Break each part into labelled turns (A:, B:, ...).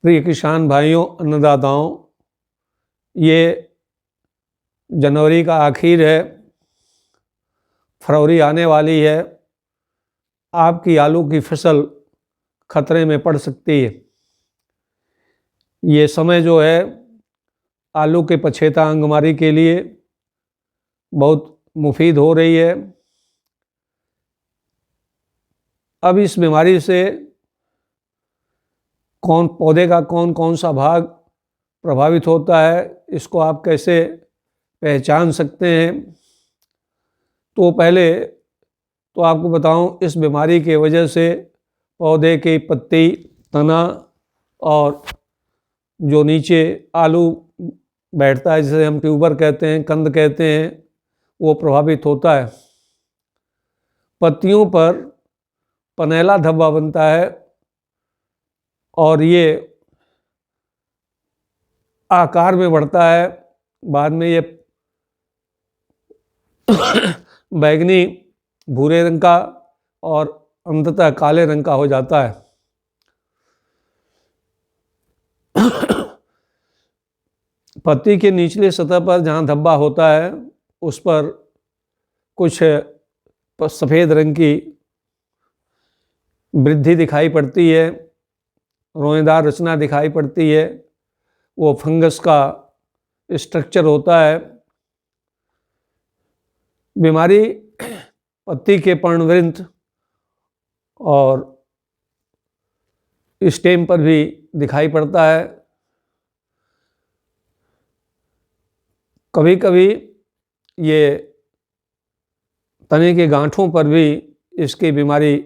A: प्रिय किसान भाइयों, अन्नदाताओं, ये जनवरी का आखिर है, फरवरी आने वाली है। आपकी आलू की फसल खतरे में पड़ सकती है। ये समय जो है आलू के पछेता अंगमारी के लिए बहुत मुफीद हो रही है। अब इस बीमारी से पौधे का कौन कौन सा भाग प्रभावित होता है, इसको आप कैसे पहचान सकते हैं। तो पहले तो आपको बताऊं, इस बीमारी के वजह से पौधे की पत्ती, तना और जो नीचे आलू बैठता है, जिसे हम ट्यूबर कहते हैं, कंद कहते हैं, वो प्रभावित होता है। पत्तियों पर पनेला धब्बा बनता है और ये आकार में बढ़ता है। बाद में ये बैंगनी भूरे रंग का और अंततः काले रंग का हो जाता है। पत्ती के निचले सतह पर जहाँ धब्बा होता है, उस पर कुछ सफ़ेद रंग की वृद्धि दिखाई पड़ती है, रोएदार रचना दिखाई पड़ती है। वो फंगस का स्ट्रक्चर होता है। बीमारी पत्ती के पर्णवृंत और स्टेम पर भी दिखाई पड़ता है। कभी कभी ये तने के गांठों पर भी इसकी बीमारी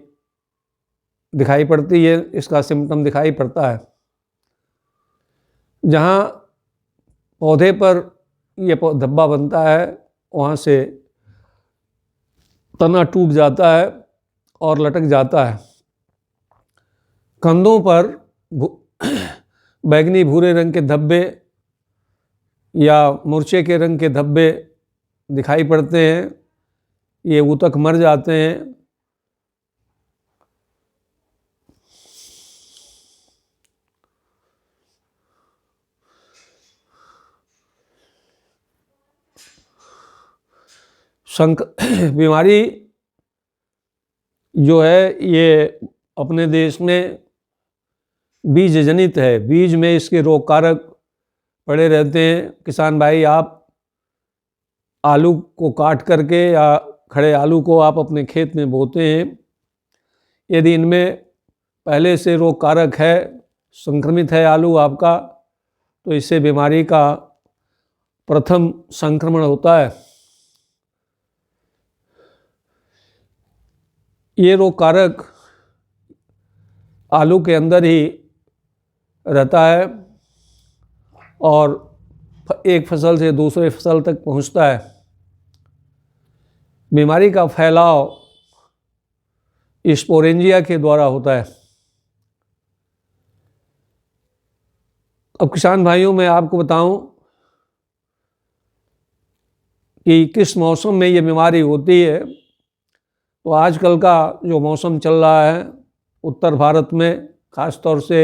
A: दिखाई पड़ती है, इसका सिम्टम दिखाई पड़ता है। जहाँ पौधे पर ये धब्बा बनता है, वहाँ से तना टूट जाता है और लटक जाता है। कंदों पर बैंगनी भूरे रंग के धब्बे या मूर्छे के रंग के धब्बे दिखाई पड़ते हैं। ये ऊतक मर जाते हैं। बीमारी जो है ये अपने देश में बीज जनित है। बीज में इसके रोग कारक पड़े रहते हैं। किसान भाई, आप आलू को काट करके या खड़े आलू को आप अपने खेत में बोते हैं, यदि इनमें पहले से रोग कारक है, संक्रमित है आलू आपका, तो इससे बीमारी का प्रथम संक्रमण होता है। ये रोग कारक आलू के अंदर ही रहता है और एक फसल से दूसरे फसल तक पहुंचता है। बीमारी का फैलाव स्पोरेंजिया के द्वारा होता है। अब किसान भाइयों, मैं आपको बताऊं कि किस मौसम में ये बीमारी होती है। तो आजकल का जो मौसम चल रहा है उत्तर भारत में, ख़ास तौर से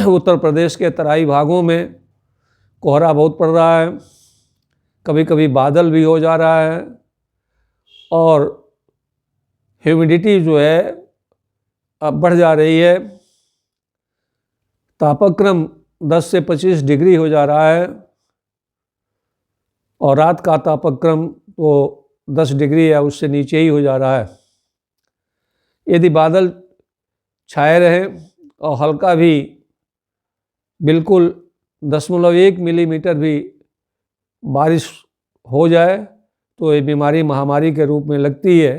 A: उत्तर प्रदेश के तराई भागों में कोहरा बहुत पड़ रहा है, कभी कभी बादल भी हो जा रहा है और ह्यूमिडिटी जो है अब बढ़ जा रही है। तापक्रम 10 से 25 डिग्री हो जा रहा है और रात का तापक्रम तो 10 डिग्री या उससे नीचे ही हो जा रहा है। यदि बादल छाए रहे और हल्का भी बिल्कुल 0.1 मिलीमीटर भी बारिश हो जाए तो ये बीमारी महामारी के रूप में लगती है।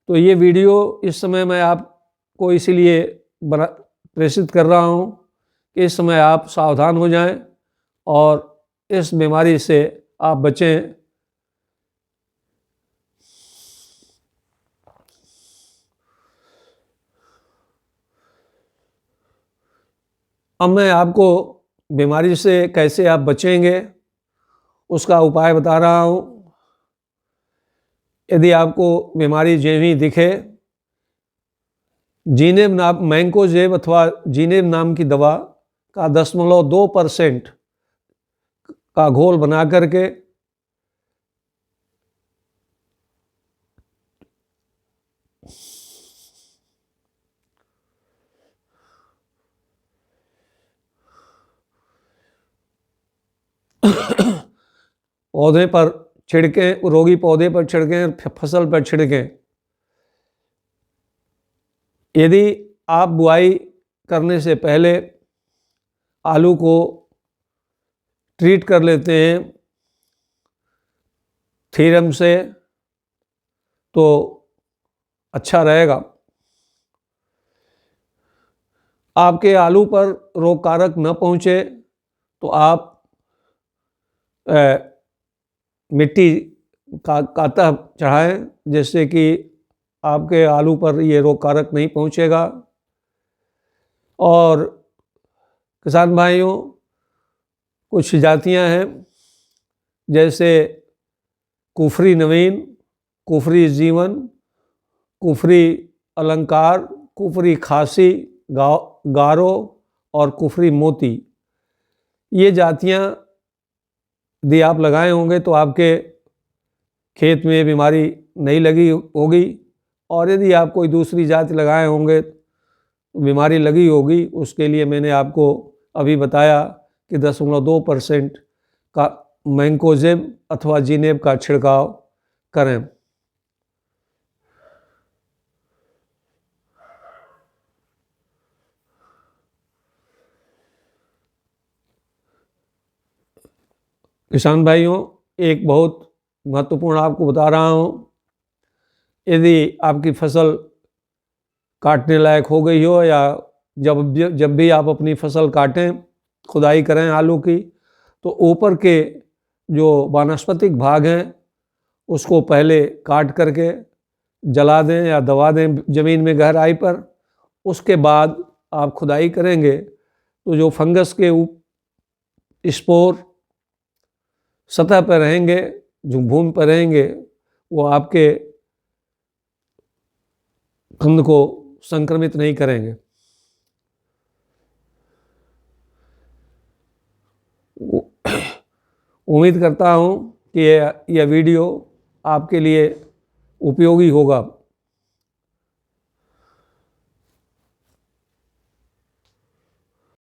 A: तो ये वीडियो इस समय मैं आपको इसीलिए प्रेषित कर रहा हूँ कि इस समय आप सावधान हो जाएं और इस बीमारी से आप बचें। अब मैं आपको बीमारी से कैसे आप बचेंगे उसका उपाय बता रहा हूँ। यदि आपको बीमारी ज्यों ही दिखे, जीनेब नाम मैंकोजेब अथवा जीनेब नाम की दवा का 0.2% का घोल बना करके पौधे पर छिड़कें, रोगी पौधे पर छिड़कें, फसल पर छिड़कें। यदि आप बुआई करने से पहले आलू को ट्रीट कर लेते हैं थीरम से तो अच्छा रहेगा। आपके आलू पर रोग कारक न पहुँचे तो आप मिट्टी का काता चढ़ाएं, जिससे कि आपके आलू पर ये रोग कारक नहीं पहुँचेगा। और किसान भाइयों, कुछ जातियां हैं जैसे कुफरी नवीन, कुफरी जीवन, कुफरी अलंकार, कुफरी खासी, गारो और कुफरी मोती। ये जातियां यदि आप लगाए होंगे तो आपके खेत में बीमारी नहीं लगी होगी, और यदि आप कोई दूसरी जाति लगाए होंगे बीमारी लगी होगी। उसके लिए मैंने आपको अभी बताया कि 0.2% का मैंकोजेब अथवा जीनेब का छिड़काव करें। किसान भाइयों, एक बहुत महत्वपूर्ण आपको बता रहा हूँ। यदि आपकी फसल काटने लायक हो गई हो, या जब भी आप अपनी फसल काटें, खुदाई करें आलू की, तो ऊपर के जो वानस्पतिक भाग हैं उसको पहले काट करके जला दें या दबा दें ज़मीन में गहराई पर। उसके बाद आप खुदाई करेंगे तो जो फंगस के स्पोर सतह पर रहेंगे, जो भूमि पर रहेंगे, वो आपके कंद को संक्रमित नहीं करेंगे। उम्मीद करता हूँ कि यह वीडियो आपके लिए उपयोगी होगा।